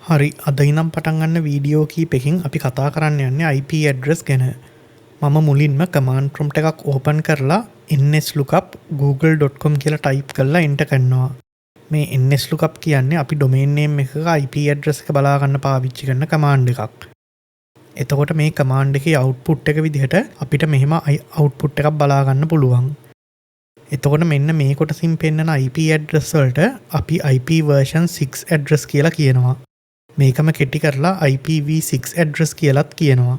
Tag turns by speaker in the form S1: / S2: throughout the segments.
S1: හරි අද ඉඳන් පටන් ගන්න වීඩියෝ කීපකින් අපි කතා කරන්න යන්නේ IP address ගැන. මම මුලින්ම command prompt එකක් open කරලා nslookup google.com කියලා type කරලා enter කරනවා. මේ nslookup කියන්නේ අපි domain name එකක IP address එක බලා ගන්න පාවිච්චි කරන command එකක්. එතකොට මේ command එකේ output එක විදිහට අපිට මෙහෙම output එකක් බලා ගන්න පුළුවන්. එතකොට මෙන්න මේ කොටසින් පෙන්නන IP address වලට අපි IP version 6 address කියලා කියනවා. මේකම කෙටි කරලා IPv6 address කියලාත් කියනවා.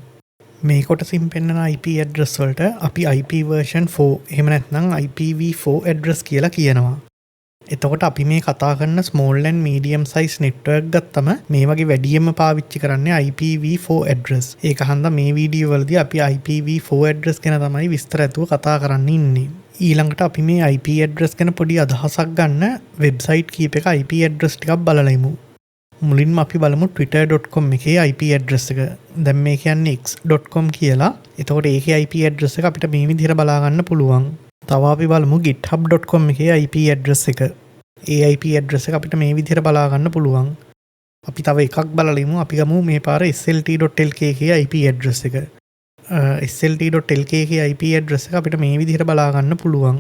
S1: මේ කොටසින් පෙන්නන IP address වලට අපි IP version 4 එහෙම නැත්නම් IPv4 address කියලා කියනවා. එතකොට අපි මේ කතා කරන small and medium size network ගත්තම මේ වගේ වැඩියෙන්ම පාවිච්චි කරන්නේ IPv4 address. ඒක හන්ද මේ වීඩියෝ වලදී අපි IPv4 address ගැන තමයි විස්තර ඇතුව කතා කරන්න ඉන්නේ. ඊළඟට අපි මේ IP address ගැන පොඩි අදහසක් ගන්න වෙබ්සයිට් කීපයක IP address ටිකක් බලලා ඉමු. මුලින්ම අපි බලමු twitter.com එකේ IP address එක. දැන් මේ කියන්නේ x.com කියලා. එතකොට ඒකේ IP address එක අපිට මේ විදිහට බලා ගන්න පුළුවන්. තව අපි බලමු github.com එකේ IP address එක. ඒ IP address එක අපිට මේ විදිහට බලා ගන්න පුළුවන්. අපි තව එකක් බලලා ඉමු. අපි ගමු මේ පාර slt.lk එකේ IP address එක. slt.lk එකේ IP address එක අපිට මේ විදිහට බලා ගන්න පුළුවන්.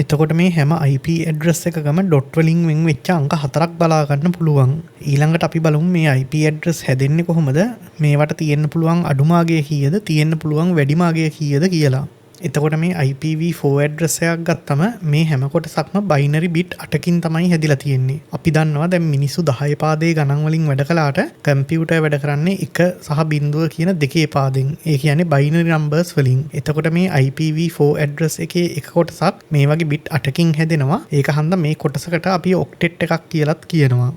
S1: එතකොට මේ හැම IP address එකකම dot වලින් වෙන් වෙච්ච අංක 4ක් බලා ගන්න පුළුවන්. ඊළඟට අපි බලමු මේ IP address හැදෙන්නේ කොහොමද? මේවට තියෙන්න පුළුවන් අඩුම අගය කීයද? තියෙන්න පුළුවන් වැඩිම අගය කීයද කියලා. එතකොට මේ IPv4 address එකක් ගත්තම මේ හැම කොටසක්ම binary bit 8කින් තමයි හැදිලා තියෙන්නේ. අපි දන්නවා දැන් මිනිස්සු 10 පාදයේ ගණන් වලින් වැඩ කළාට කම්පියුටර් වැඩ කරන්නේ 1 සහ 0 කියන දෙකේ පාදෙන්. ඒ කියන්නේ binary numbers වලින්. එතකොට මේ IPv4 address එකේ එක කොටසක් මේ වගේ bit 8කින් හැදෙනවා. ඒක හන්ද මේ කොටසකට අපි octet එකක් කියලාත් කියනවා.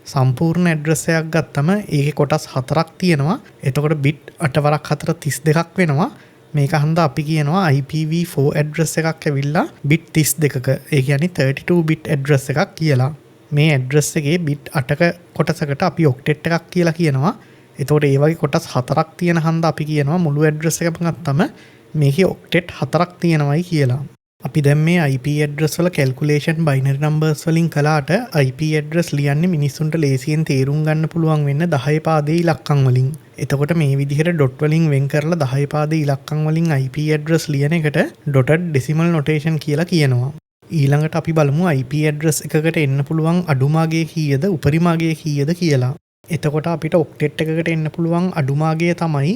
S1: සම්පූර්ණ address එකක් ගත්තම ඒකේ කොටස් 4ක් තියෙනවා. එතකොට bit 8 වරක් 4 32ක් වෙනවා. මේක හන්ද අපි කියනවා IPv4 address එකක් ඇවිල්ලා bit 32ක. ඒ කියන්නේ 32 bit address එකක් කියලා. මේ address එකේ bit 8ක කොටසකට අපි octet එකක් කියලා කියනවා. එතකොට ඒ වගේ කොටස් 4ක් තියෙන හන්ද අපි කියනවා මුළු address එකම ගත්තම මේකේ octet 4ක් තියෙනවයි කියලා. අපි දැන් මේ IP address වල calculation binary numbers වලින් කළාට IP address ලියන්නේ මිනිස්සුන්ට ලේසියෙන් තේරුම් ගන්න පුළුවන් වෙන්න 10 පාදයේ ඉලක්කම් වලින්. එතකොට මේ විදිහට dot වලින් වෙන් කරලා 10 පාදයේ ඉලක්කම් වලින් IP address ලියන එකට dotted decimal notation කියලා කියනවා. ඊළඟට අපි බලමු IP address එකකට එන්න පුළුවන් අඩුම අගය කීයද උපරිම අගය කීයද කියලා. එතකොට අපිට octet එකකට එන්න පුළුවන් අඩුම අගය තමයි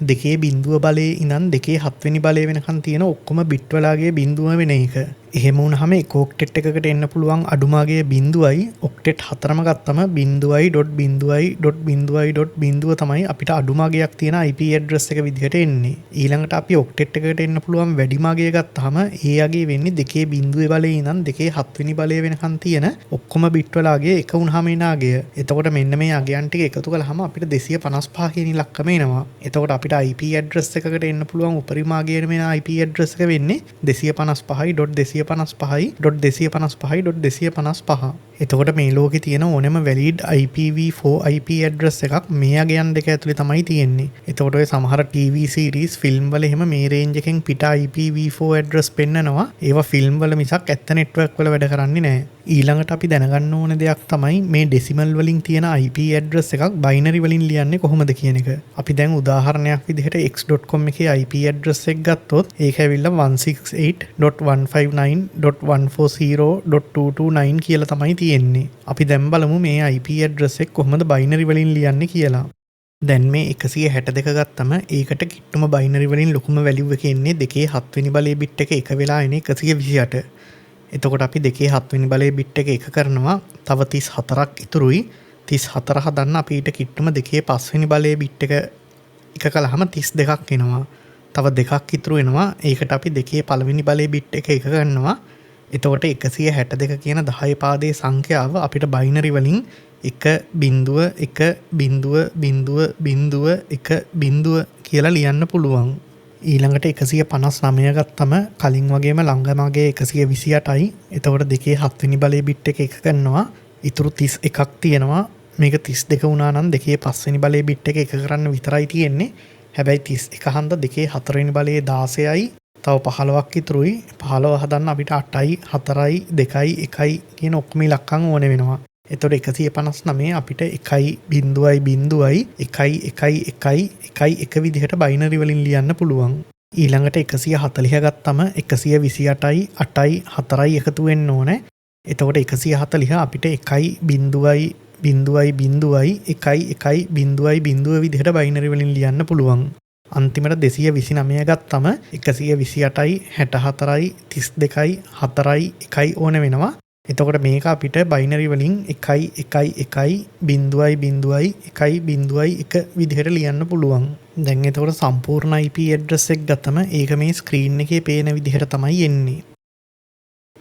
S1: 2 බලයේ ඉඳන් 2 වෙනි බලය වෙනකන් තියෙන ඔක්කොම බිට් වලගේ බිඳුව වෙන එක. එහෙම වුණාම එක ඔක්ටෙට් එකකට එන්න පුළුවන් අඩුම අගය 0යි ඔක්ටෙට් 4ම ගත්තම 0.0.0.0 තමයි අපිට අඩුම අගයක් තියෙන IP address එක විදිහට එන්නේ. ඊළඟට අපි ඔක්ටෙට් එකකට එන්න පුළුවන් වැඩිම අගය ගත්තාම ඒ අගය වෙන්නේ 2 බලයේ ඉඳන් 2 වෙනි බලය වෙනකන් තියෙන ඔක්කොම බිට් වලගේ එක වුණාම එන අගය. එතකොට මෙන්න මේ අගයන් ටික එකතු කළාම අපිට 255 කියන ඉලක්කම එනවා. එතකොට අපිට IP address එකකට එන්න පුළුවන් උපරිම අගයේ වෙන IP address එක වෙන්නේ 255.255.255.255. එතකොට මේ ලෝකේ තියෙන ඕනෑම valid IPv4 IP address එකක් මේ අගයන් දෙක ඇතුලේ තමයි තියෙන්නේ. එතකොට ඔය සමහර TV series film වල එහෙම මේ range එකෙන් පිට IPv4 address පෙන්නනවා. ඒවා film වල මිසක් ඇත්ත network වල වැඩ කරන්නේ නැහැ. ඊළඟට අපි දැනගන්න ඕන දෙයක් තමයි මේ decimal වලින් තියෙන IP address එකක් binary වලින් ලියන්නේ කොහොමද කියන එක. අපි දැන් උදාහරණයක් විදිහට x.com එකේ IP address එක ගත්තොත් ඒක ඇවිල්ලා 168.159.140.229 කියලා තමයි තියෙන්නේ. අපි දැන් බලමු මේ IP address එක කොහොමද binary වලින් ලියන්නේ කියලා. දැන් මේ 162 ගත්තම ඒකට කිට්ටුම binary වලින් ලොකුම value එක එන්නේ 2 වෙනි බලයේ bit එක එක වෙලා එන්නේ 128. එතකොට අපි 2 වෙනි බලයේ bit එක එක කරනවා. තව 34ක් ඉතුරුයි. 34 හදන්න අපිට කිට්ටුම 2 වෙනි බලයේ bit එක කළාම 32ක් එනවා. තව 2ක් ඉතුරු වෙනවා. ඒකට අපි 2 වෙනි බලයේ bit එක කරනවා. එතකොට 162 කියන 10 පාදයේ සංඛ්‍යාව අපිට binary වලින් 1.0.0.1 කියලා ලියන්න පුළුවන්. ඊළඟට 159 ගත්තම කලින් වගේම ළඟම අගය 128යි. එතකොට 2 වෙනි බලයේ bit එක කරනවා. ඉතුරු 31ක් තියෙනවා. මේක 32 වුණා නම් 2 වෙනි බලයේ bit එක කරන්න විතරයි තියෙන්නේ. හැබැයි 31 හන්ද 4 වෙනි බලයේ 16යි. තව 15ක් ඉතුරුයි. 15 හදන්න අපිට 8යි 4යි 2යි 1යි කියන ඔක්කොම ඉලක්කම් ඕනේ වෙනවා. එතකොට 159 අපිට 1.0.1.1.1 විදිහට බයිනරි වලින් ලියන්න පුළුවන්. ඊළඟට 140 ගත්තම 128යි 8යි 4යි එකතු වෙන්න ඕනේ. එතකොට 140 අපිට 1.0.1.1.0 විදිහට බයිනරි වලින් ලියන්න පුළුවන්. අන්තිමට 229 ගත්තම 128යි 64යි 32යි 4යි 1යි ඕන වෙනවා. එතකොට මේක අපිට බයිනරි වලින් 1.1.0.1.1 විදිහට ලියන්න පුළුවන්. දැන් එතකොට සම්පූර්ණ IP ඇඩ්‍රස් එක ගත්තම ඒක මේ ස්ක්‍රීන් එකේ පේන විදිහට තමයි එන්නේ.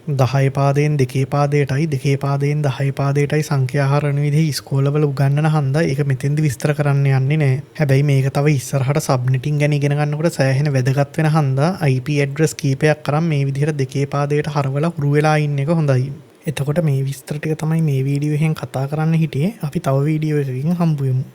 S1: 10 පාදයෙන් 2 පාදයටයි 2 පාදයෙන් 10 පාදයටයි සංඛ්‍යා හරන විදිහ ඉස්කෝලවල උගන්වන හන්දා ඒක මෙතෙන්දි විස්තර කරන්න යන්නේ නැහැ. හැබැයි මේක තව ඉස්සරහට සබ්නෙටින් ගැන ඉගෙන ගන්නකොට සෑහෙන වැදගත් වෙන හන්දා IP ඇඩ්‍රස් කීපයක් කරන් මේ විදිහට 2 පාදයට හරවලා හුරු වෙලා ඉන්න එක හොඳයි. එතකොට මේ විස්තර ටික තමයි මේ වීඩියෝ එකෙන් කතා කරන්න හිටියේ. අපි තව වීඩියෝ එකකින් හම්බ වෙමු.